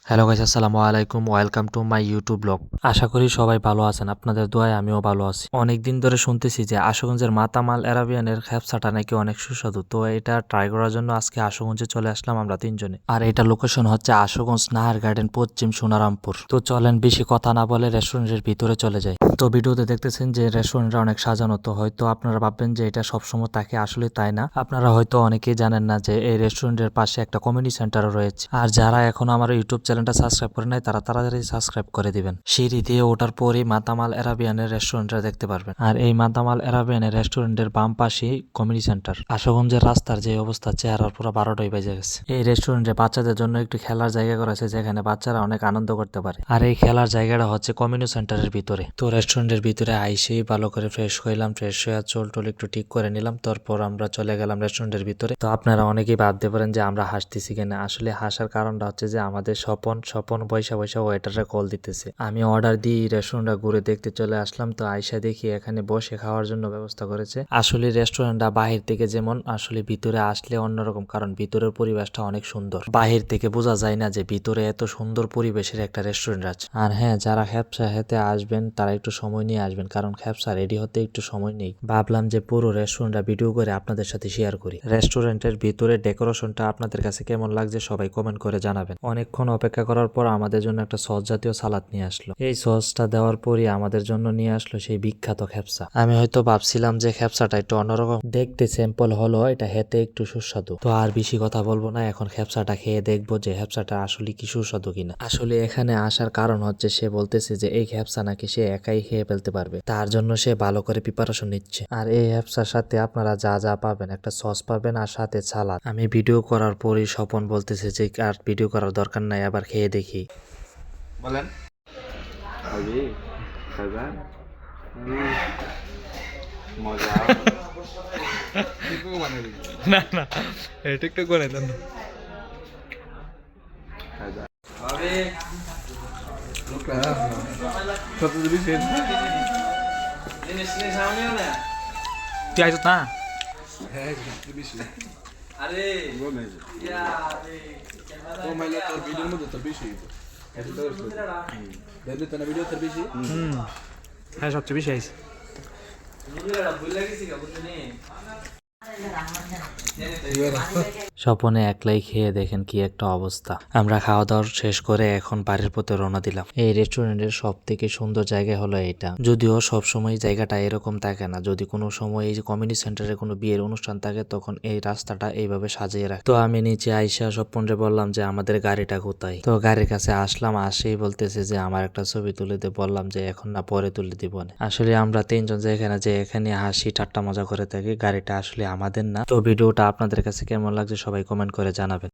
Hello guys, আসসালামু আলাইকুম। Welcome to my YouTube vlog. আশা করি সবাই ভালো আছেন। আপনাদের দোয়ায় আমিও ভালো আছি। অনেকদিন ধরে শুনতেছি যে আশুগঞ্জের মাতামাল এরাবিয়ানের খ্যাপসাটা নাকি অনেক সুস্বাদু। তো এটা ট্রাই করার জন্য আজকে আশুগঞ্জে চলে আসলাম আমরা তিনজনে। আর এটা লোকেশন হচ্ছে আশুগঞ্জ নাহার গার্ডেন, পশ্চিম সোনারামপুর। তো চলেন বেশি কথা না বলে রেস্টুরেন্টের ভিতরে চলে যাই। তো ভিডিওতে দেখতেছেন যে রেস্টুরেন্টটা অনেক সাজানো। তো হয়তো আপনারা ভাববেন যে এটা সবসময় থাকে, আসলে তাই না। আপনারা হয়তো অনেকেই জানেন না যে এই রেস্টুরেন্টের পাশে একটা কমিউনিটি সেন্টারও রয়েছে। আর যারা এখন আমার ইউটিউব চ্যানেলটা সাবস্ক্রাইব করে নাই তারা তাড়াতাড়ি সাবস্ক্রাইব করে দিবেন। সিঁড়ি দিয়ে ওঠার পরই মাতামাল এরাবিয়ানের রেস্টুরেন্টটা দেখতে পারবেন। আর এই মাতামাল এরাবিয়ানের রেস্টুরেন্টের বাম পাশেই কমিউনিটি সেন্টার। আশুগঞ্জের রাস্তার যে অবস্থা, চেহারার পুরো 12টাই বেজে গেছে। এই রেস্টুরেন্টে বাচ্চাদের জন্য একটু খেলার জায়গা করা আছে, যেখানে বাচ্চারা অনেক আনন্দ করতে পারে। আর এই খেলার জায়গাটা হচ্ছে কমিউনিটি সেন্টারের ভিতরে। তো রেস্টুরেন্টের ভিতরে আইসেই ভালো করে ফ্রেশ হইলাম, ফ্রেশ হয়ে চোল টোল একটু ঠিক করে নিলাম। তারপর আমরা চলে গেলাম রেস্টুরেন্টের ভিতরে। তো আপনারা অনেকেই ভাবতে পারেন যে আমরা হাসতেছি কিনা। আসলে হাসার কারণটা হচ্ছে যে আমাদের স্বপন বৈশা ওয়েটারে কল দিতেছে। আমি অর্ডার দিয়ে রেস্টুরেন্টটা ঘুরে দেখতে চলে আসলাম। তো আইসা দেখি এখানে বসে খাওয়ার জন্য ব্যবস্থা করেছে। আসলে রেস্টুরেন্টটা বাহির থেকে যেমন, আসলে ভিতরে আসলে অন্যরকম, কারণ ভিতরের পরিবেশটা অনেক সুন্দর। বাহির থেকে বোঝা যায় না যে ভিতরে এত সুন্দর পরিবেশের একটা রেস্টুরেন্ট আছে। আর হ্যাঁ, যারা খ্যাপসা খেতে আসবেন তারা একটু সময় নিয়ে আসবেন, কারণ খ্যাপসা রেডি হতে একটু সময় নেই। ভাবলাম যে পুরো রেস্টুরেন্টটা ভিডিও করে আপনাদের সাথে শেয়ার করি। রেস্টুরেন্টের ভিতরে ডেকোরেশনটা আপনাদের কাছে কেমন লাগছে সবাই কমেন্ট করে জানাবেন। অনেকক্ষণ অপেক্ষা করার পর আমাদের জন্য একটা সস জাতীয় সালাদ নিয়ে আসলো। এই সসটা দেওয়ার পরই আমাদের জন্য নিয়ে আসলো সেই বিখ্যাত খ্যাপসা। আমি হয়তো ভাবছিলাম যে খ্যাপসাটা একটু অন্যরকম দেখতে, সিম্পল হলো, এটা হেতে একটু সুস্বাদু। তো আর বেশি কথা বলবো না, এখন খ্যাপসাটা খেয়ে দেখবো যে খ্যাপসাটা আসলে কি সুস্বাদু কিনা। আসলে এখানে আসার কারণ হচ্ছে সে বলতেছে যে এই খ্যাপসা নাকি সে একাই খেয়ে ফেলতে পারবে, তার জন্য সে ভালো করে প্রিপারেশন নিচ্ছে। আর এই খ্যাপসার সাথে আপনারা যা যা পাবেন, একটা সস পাবেন আর সাথে সালাদ। আমি ভিডিও করার পরই স্বপন বলতেছে যে আর ভিডিও করার দরকার নাই, আবার খেয়ে দেখি। বলেন খাবি খাইবেন মজা না না, টিকটক করে দেন না। খাইবেন তুই আইস না? আরে ও মাইলে তোর ভিডিওর মধ্যে তোর বেশি ভিডিও তোর বেশি হ্যাঁ, সবচেয়ে বেশি আইস। স্বপনে একলাই খেয়ে দেখেন কি একটা অবস্থা। আমরা খাওয়া দাওয়া শেষ করে এখন বাড়ির পথে রওনা দিলাম। এই রেস্টুরেন্টের সব থেকে সুন্দর জায়গা হলো এটা। যদিও সব সময় জায়গাটা এরকম থাকে না, যদি কোনো সময় এই যে কমিউনিটি সেন্টারে কোনো বিয়ের অনুষ্ঠান থাকে তখন এই রাস্তাটা এইভাবে সাজিয়ে রাখে। তো আমি নিচে আইসা স্বপনরে বললাম যে আমাদের গাড়িটা কোথায়। তো গাড়ির কাছে আসলাম, আসেই বলতেছে যে আমার একটা ছবি তুলে দে। বললাম যে এখন না, পরে তুলে দিব না। আসলে আমরা তিনজন যে এখানে হাসি ঠাট্টা মজা করে থাকি, গাড়িটা আসলে আমাদের না। তো ভিডিওটা আপনাদের কাছে কেমন লাগছে সবাই কমেন্ট করে জানাবেন।